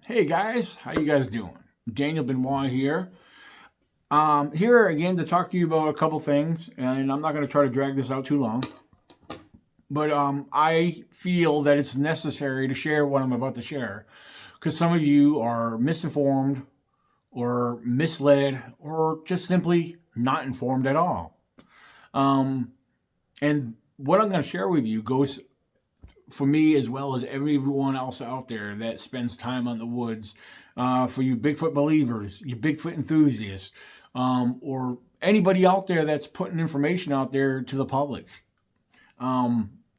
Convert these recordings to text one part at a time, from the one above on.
Hey guys, how you guys doing? Daniel Benoit here. Here again to talk to you about a couple things, and I'm not going to try to drag this out too long. But I feel that it's necessary to share what I'm about to share because some of you are misinformed or misled or just simply not informed at all. And what I'm going to share with you goes for me as well as everyone else out there that spends time on the woods, for you Bigfoot believers, you Bigfoot enthusiasts, or anybody out there that's putting information out there to the public.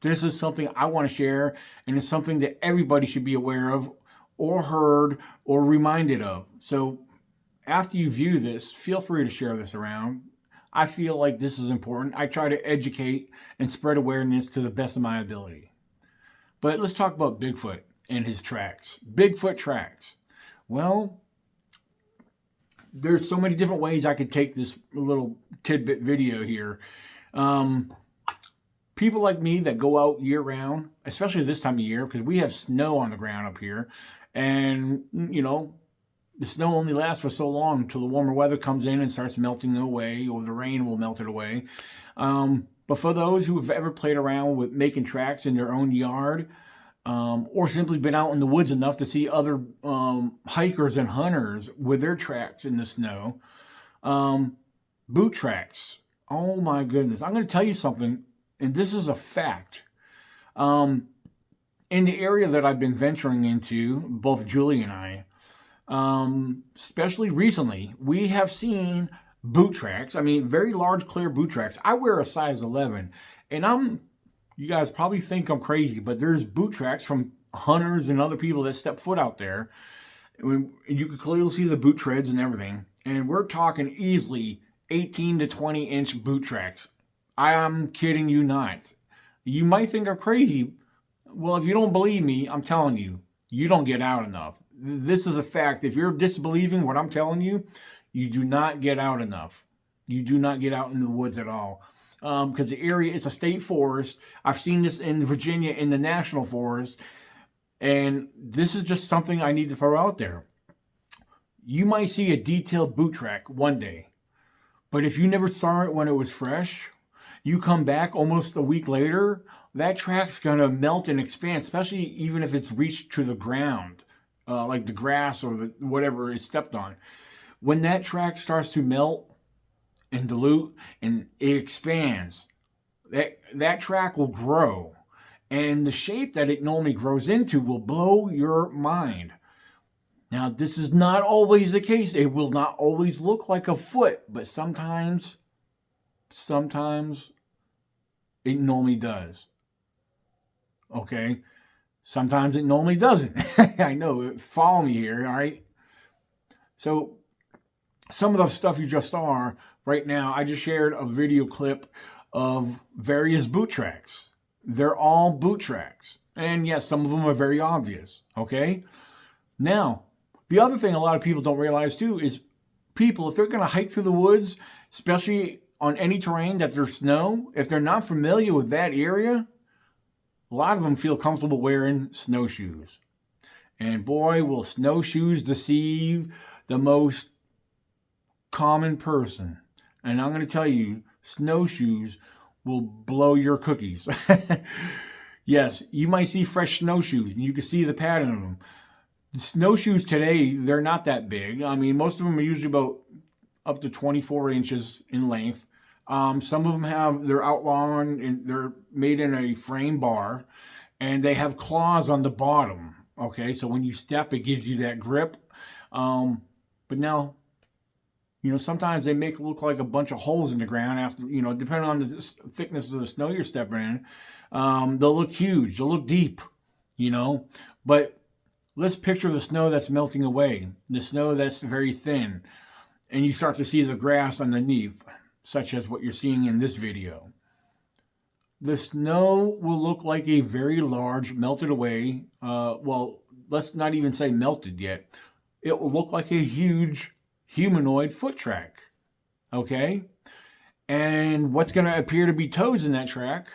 This is something I want to share, and it's something that everybody should be aware of, or heard, or reminded of. So after you view this, feel free to share this around. I feel like this is important. I try to educate and spread awareness to the best of my ability. But let's talk about Bigfoot and his tracks. Bigfoot tracks. Well, there's so many different ways I could take this little tidbit video here. People like me that go out year round, especially this time of year, because we have snow on the ground up here. And, the snow only lasts for so long until the warmer weather comes in and starts melting it away, or the rain will melt it away. But for those who have ever played around with making tracks in their own yard, or simply been out in the woods enough to see other hikers and hunters with their tracks in the snow, boot tracks. Oh my goodness. I'm going to tell you something, and this is a fact. In the area that I've been venturing into, both Julie and I, especially recently, we have seen boot tracks. I mean, very large, clear boot tracks. I wear a size 11, and you guys probably think I'm crazy, but there's boot tracks from hunters and other people that step foot out there. You can clearly see the boot treads and everything. And we're talking easily 18 to 20 inch boot tracks. I'm kidding you not. You might think I'm crazy. Well, if you don't believe me, I'm telling you, you don't get out enough. This is a fact. If you're disbelieving what I'm telling you, you do not get out enough. You do not get out in the woods at all. Because the area is a state forest. I've seen this in Virginia in the national forest. And this is just something I need to throw out there. You might see a detailed boot track one day. But if you never saw it when it was fresh, you come back almost a week later, that track's going to melt and expand, especially even if it's reached to the ground, like the grass or whatever is stepped on. When that track starts to melt and dilute and it expands, that track will grow. And the shape that it normally grows into will blow your mind. Now, this is not always the case. It will not always look like a foot, but sometimes it normally does. Okay? Sometimes it normally doesn't. I know. Follow me here, all right? So, some of the stuff you just saw right now, I just shared a video clip of various boot tracks. They're all boot tracks. And yes, some of them are very obvious. Okay? Now, the other thing a lot of people don't realize too is people, if they're going to hike through the woods, especially on any terrain that there's snow, if they're not familiar with that area, a lot of them feel comfortable wearing snowshoes. And boy, will snowshoes deceive the most common person. And I'm going to tell you, snowshoes will blow your cookies. Yes, you might see fresh snowshoes, and you can see the pattern of them. The snowshoes today, they're not that big. I mean, most of them are usually about up to 24 inches in length. Some of them they're outlawed, and they're made in a frame bar, and they have claws on the bottom. Okay, so when you step, it gives you that grip. But now, sometimes they make it look like a bunch of holes in the ground after, depending on the thickness of the snow you're stepping in. They'll look huge. They'll look deep, But let's picture the snow that's melting away, the snow that's very thin, and you start to see the grass underneath, such as what you're seeing in this video. The snow will look like a very large melted away, well, let's not even say melted yet. It will look like a huge humanoid foot track. Okay? And what's going to appear to be toes in that track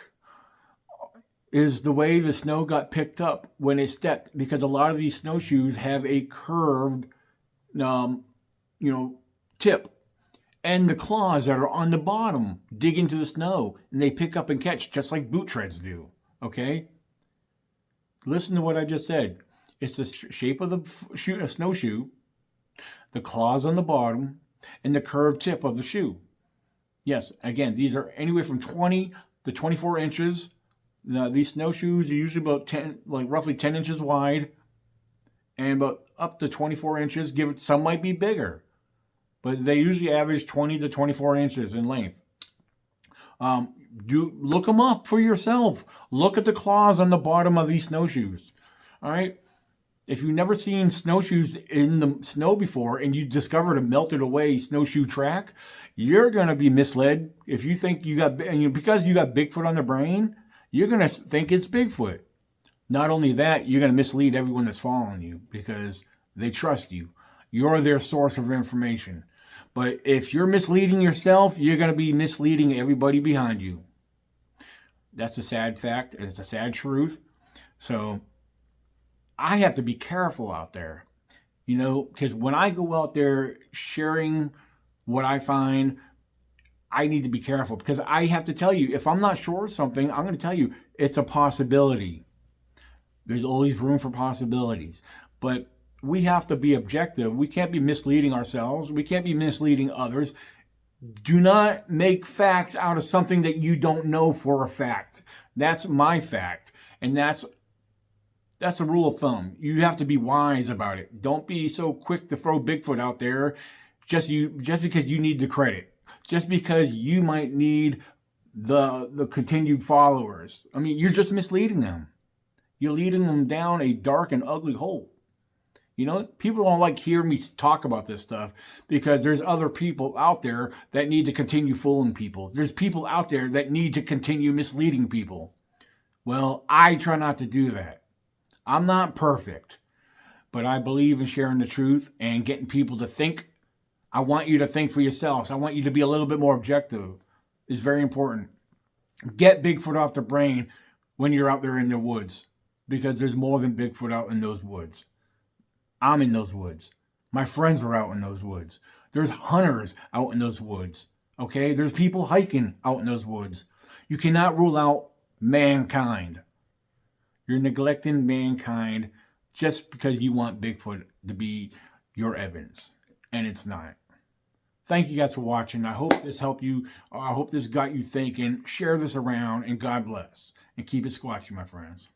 is the way the snow got picked up when it stepped, because a lot of these snowshoes have a curved, um, tip. And the claws that are on the bottom dig into the snow and they pick up and catch just like boot treads do. Okay? Listen to what I just said. It's the shape of the snowshoe, the claws on the bottom, and the curved tip of the shoe. Yes, again, these are anywhere from 20 to 24 inches. Now, these snowshoes are usually about roughly 10 inches wide and about up to 24 inches. Some might be bigger, but they usually average 20 to 24 inches in length. Look them up for yourself. Look at the claws on the bottom of these snowshoes. All right. If you've never seen snowshoes in the snow before and you discovered a melted away snowshoe track, you're going to be misled. If you think because you got Bigfoot on the brain, you're going to think it's Bigfoot. Not only that, you're going to mislead everyone that's following you because they trust you. You're their source of information. But if you're misleading yourself, you're going to be misleading everybody behind you. That's a sad fact. It's a sad truth. So I have to be careful out there, because when I go out there sharing what I find, I need to be careful because I have to tell you, if I'm not sure of something, I'm going to tell you it's a possibility. There's always room for possibilities, but we have to be objective. We can't be misleading ourselves. We can't be misleading others. Do not make facts out of something that you don't know for a fact. That's my fact. And that's a rule of thumb. You have to be wise about it. Don't be so quick to throw Bigfoot out there just because you need the credit. Just because you might need the continued followers. I mean, you're just misleading them. You're leading them down a dark and ugly hole. People don't like hearing me talk about this stuff because there's other people out there that need to continue fooling people. There's people out there that need to continue misleading people. Well, I try not to do that. I'm not perfect, but I believe in sharing the truth and getting people to think. I want you to think for yourselves. I want you to be a little bit more objective. It's very important. Get Bigfoot off the brain when you're out there in the woods because there's more than Bigfoot out in those woods. I'm in those woods. My friends are out in those woods. There's hunters out in those woods. Okay? There's people hiking out in those woods. You cannot rule out mankind. You're neglecting mankind just because you want Bigfoot to be your evidence. And it's not. Thank you guys for watching. I hope this helped you. I hope this got you thinking. Share this around and God bless. And keep it squatchy, my friends.